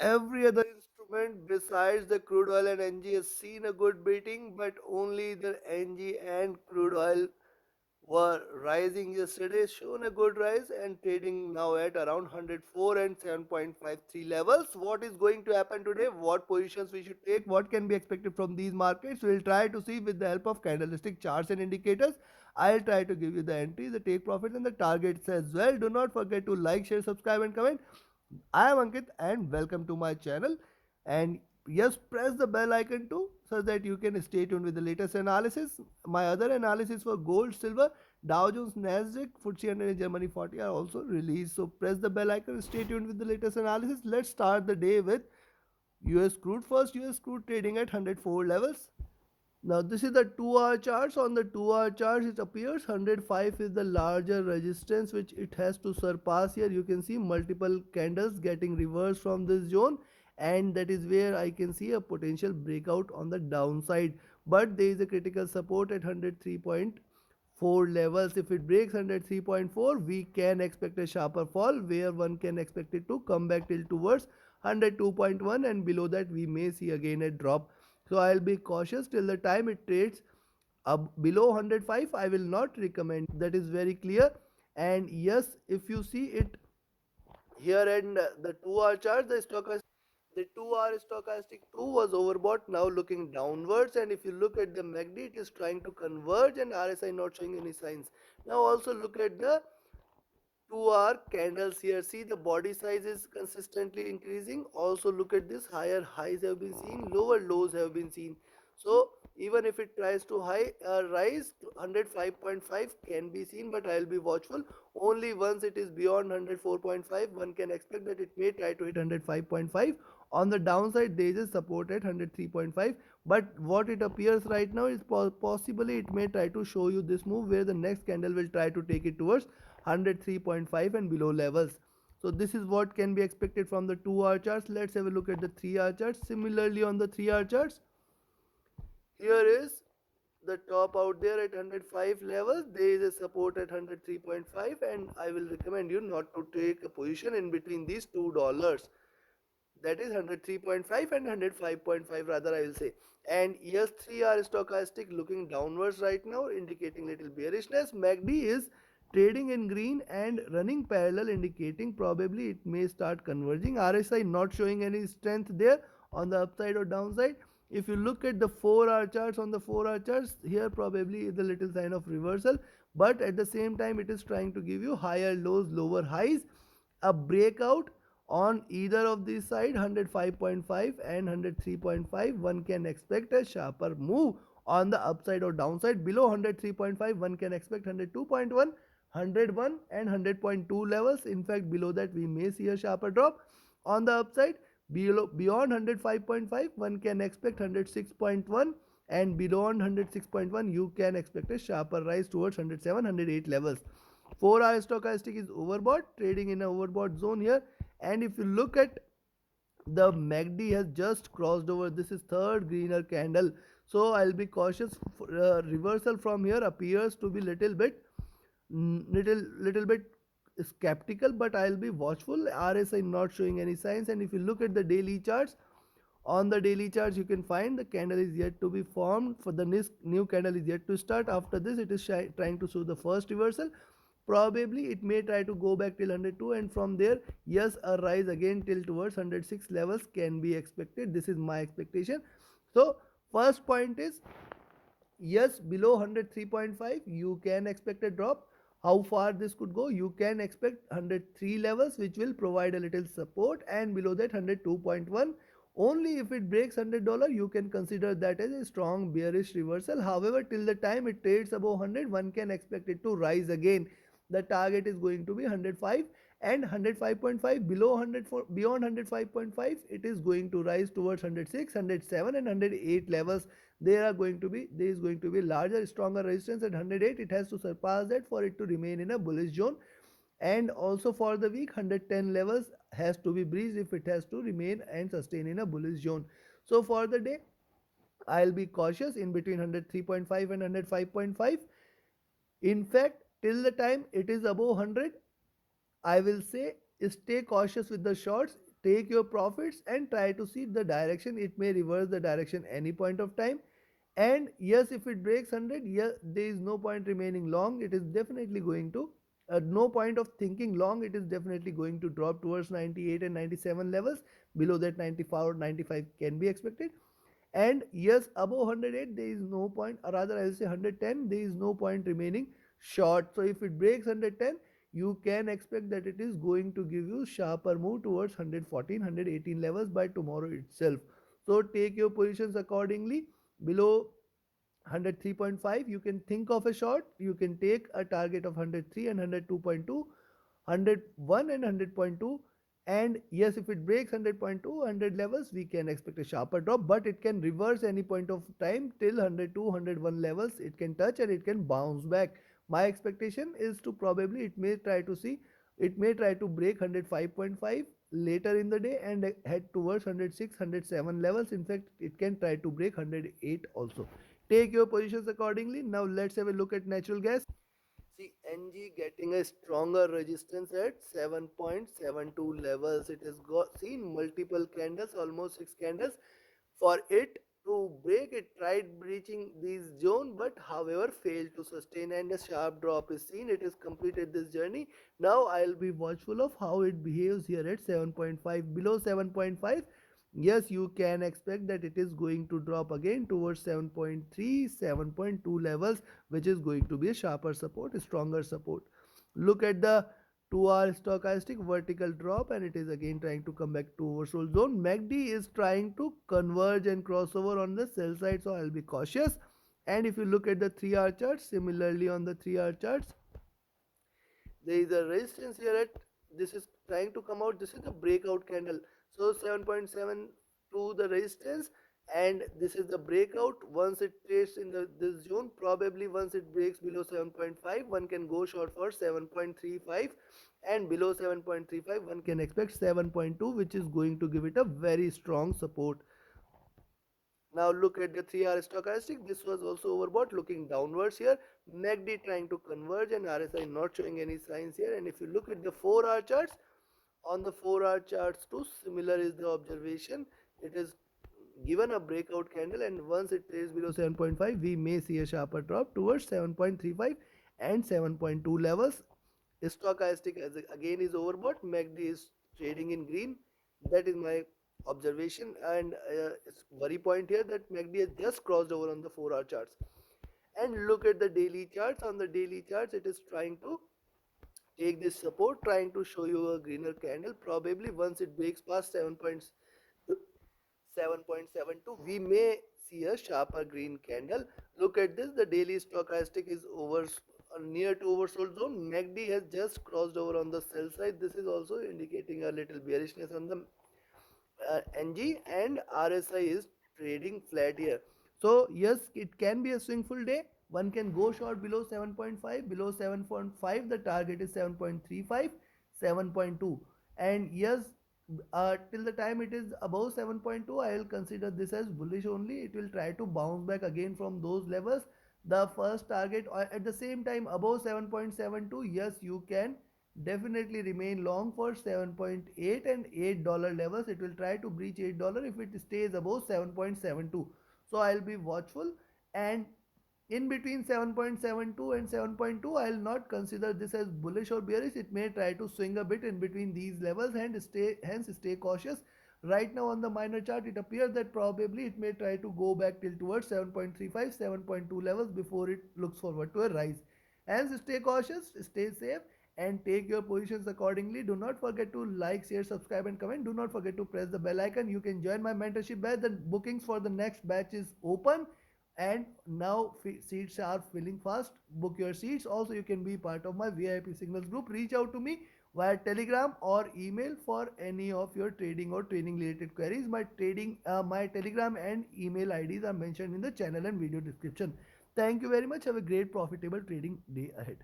Every other instrument besides the crude oil and NG has seen a good beating, but only the NG and crude oil were rising yesterday, shown a good rise and trading now at around 104 and 7.53 levels. What is going to happen today? What positions we should take? What can be expected from these markets? We'll try to see with the help of candlestick charts and indicators. I'll try to give you the entry, the take profits, and the targets as well. Do not forget to like, share, subscribe, and comment. I am Ankit and welcome to my channel. And yes, press the bell icon too so that you can stay tuned with the latest analysis. My other analysis for gold, silver, Dow Jones, Nasdaq, FTSE 100 and Germany 40 are also released. So press the bell icon, stay tuned with the latest analysis. Let's start the day with US crude first. US crude trading at 104 levels. Now this is the 2 hour charts. On the 2 hour charts it appears 105 is the larger resistance which it has to surpass here. You can see multiple candles getting reversed from this zone, and that is where I can see a potential breakout on the downside. But there is a critical support at 103.4 levels. If it breaks 103.4, we can expect a sharper fall where one can expect it to come back till towards 102.1, and below that we may see again a drop. So I'll be cautious till the time it trades below 105. I will not recommend. That is very clear. And yes, if you see it here in the 2 hour chart, the 2 hour stochastic 2 was overbought, now looking downwards. And if you look at the MACD, it is trying to converge and RSI not showing any signs. Now also look at the 2 hour candles here. See, the body size is consistently increasing. Also look at this, higher highs have been seen, lower lows have been seen. So even if it tries to rise, 105.5 can be seen, but I'll be watchful. Only once it is beyond 104.5, one can expect that it may try to hit 105.5. On the downside, there is a support at 103.5, but what it appears right now is possibly it may try to show you this move where the next candle will try to take it towards 103.5 and below levels. So this is what can be expected from the 2 hour charts. Let's have a look at the 3 hour charts. Similarly, on the 3 hour charts, here is the top out there at 105 levels. There is a support at 103.5, and I will recommend you not to take a position in between these $2. That is 103.5 and 105.5 rather, I will say. And yes, 3 hour stochastic looking downwards right now, indicating little bearishness. MACD is trading in green and running parallel, indicating probably it may start converging. RSI not showing any strength there on the upside or downside. If you look at the 4 hour charts, on the 4 hour charts, here probably is a little sign of reversal, but at the same time it is trying to give you higher lows, lower highs. A breakout on either of these side, 105.5 and 103.5, one can expect a sharper move on the upside or downside. Below 103.5, one can expect 102.1, 101 and 100.2 levels. In fact, below that we may see a sharper drop. On the upside, beyond 105.5, one can expect 106.1, and beyond 106.1 you can expect a sharper rise towards 107, 108 levels. 4 hour stochastic is overbought, trading in a overbought zone here. And if you look at the MACD has just crossed over, this is third greener candle, so I'll be cautious. Reversal from here appears to be little bit skeptical, but I'll be watchful. RSI not showing any signs. And if you look at the daily charts, on the daily charts you can find the candle is yet to be formed. For the new candle is yet to start. After this it is trying to show the first reversal. Probably it may try to go back till 102, and from there, yes, a rise again till towards 106 levels can be expected. This is my expectation. So first point is, yes, below 103.5 you can expect a drop. How far this could go? You can expect 103 levels, which will provide a little support, and below that 102.1. Only if it breaks $100, you can consider that as a strong bearish reversal. However, till the time it trades above 100, one can expect it to rise again. The target is going to be 105 and 105.5. Below 100, beyond 105.5, it is going to rise towards 106, 107 and 108 levels. There is going to be larger, stronger resistance at 108. It has to surpass that for it to remain in a bullish zone. And also for the week, 110 levels has to be breached if it has to remain and sustain in a bullish zone. So for the day, I'll be cautious in between 103.5 and 105.5. In fact, till the time it is above 100, I will say stay cautious with the shorts. take your profits and try to see the direction. It may reverse the direction any point of time. And yes, if it breaks 100, yeah, there is no point remaining long. It is definitely going to, no point of thinking long. It is definitely going to drop towards 98 and 97 levels. Below that, 94 or 95 can be expected. And yes, above 108 there is no point, or rather I'll say 110, there is no point remaining short. So if it breaks 110, you can expect that it is going to give you sharper move towards 114 118 levels by tomorrow itself. So take your positions accordingly. Below 103.5 you can think of a short. You can take a target of 103 and 102.2, 101 and 100.2. And yes, if it breaks 100.2 100 levels, we can expect a sharper drop, but it can reverse any point of time till 102 101 levels. It can touch and it can bounce back. My expectation is to probably it may try to break 105.5 later in the day and head towards 106 107 levels. In fact, it can try to break 108 also. Take your positions accordingly. Now let's have a look at natural gas. See, NG getting a stronger resistance at 7.72 levels. It has got seen multiple candles, almost 6 candles. For it to break, it tried breaching this zone, but however failed to sustain, and a sharp drop is seen. It has completed this journey. Now I'll be watchful of how it behaves here at 7.5. Below 7.5, yes, you can expect that it is going to drop again towards 7.3 7.2 levels, which is going to be a sharper support, a stronger support. Look at the 2-hour stochastic vertical drop, and it is again trying to come back to oversold zone. MACD is trying to converge and crossover on the sell side, so I'll be cautious. And if you look at the 3-hour charts, similarly on the 3-hour charts, there is a resistance here at, this is trying to come out. This is the breakout candle. So 7.7 to the resistance, and this is the breakout. Once it trades in this zone, probably once it breaks below 7.5, one can go short for 7.35, and below 7.35 one can expect 7.2, which is going to give it a very strong support. Now look at the 3-hour stochastic. This was also overbought, looking downwards here. MACD trying to converge and RSI not showing any signs here. And if you look at the 4-hour charts, on the 4-hour charts too, similar is the observation. It is given a breakout candle, and once it trades below 7.5, we may see a sharper drop towards 7.35 and 7.2 levels. Stochastic again is overbought. MACD is trading in green. That is my observation, and it's worry point here that MACD has just crossed over on the 4-hour charts. And look at the daily charts. On the daily charts, it is trying to take this support, trying to show you a greener candle. Probably once it breaks past 7.72, we may see a sharper green candle. Look at this. The daily stochastic is over near to oversold zone. MACD has just crossed over on the sell side. This is also indicating a little bearishness on the NG, and RSI is trading flat here. So yes, it can be a swingful day. One can go short below 7.5. Below 7.5, the target is 7.35, 7.2. And yes, till the time it is above 7.2, I will consider this as bullish only. It will try to bounce back again from those levels. The first target, at the same time above 7.72, yes, you can definitely remain long for 7.8 and $8 levels. It will try to breach $8 if it stays above 7.72. So I'll be watchful, and in between 7.72 and 7.2, I'll not consider this as bullish or bearish. It may try to swing a bit in between these levels, and stay cautious. Right now on the minor chart, it appears that probably it may try to go back till towards 7.35 7.2 levels before it looks forward to a rise. Hence stay cautious, stay safe, and take your positions accordingly. Do not forget to like, share, subscribe, and comment. Do not forget to press the bell icon. You can join my mentorship batch. The bookings for the next batch is open, and now seats are filling fast. Book your seats. Also, you can be part of my VIP signals group. Reach out to me via telegram or email for any of your trading or training related queries. My telegram and email IDs are mentioned in the channel and video description. Thank you very much. Have a great profitable trading day ahead.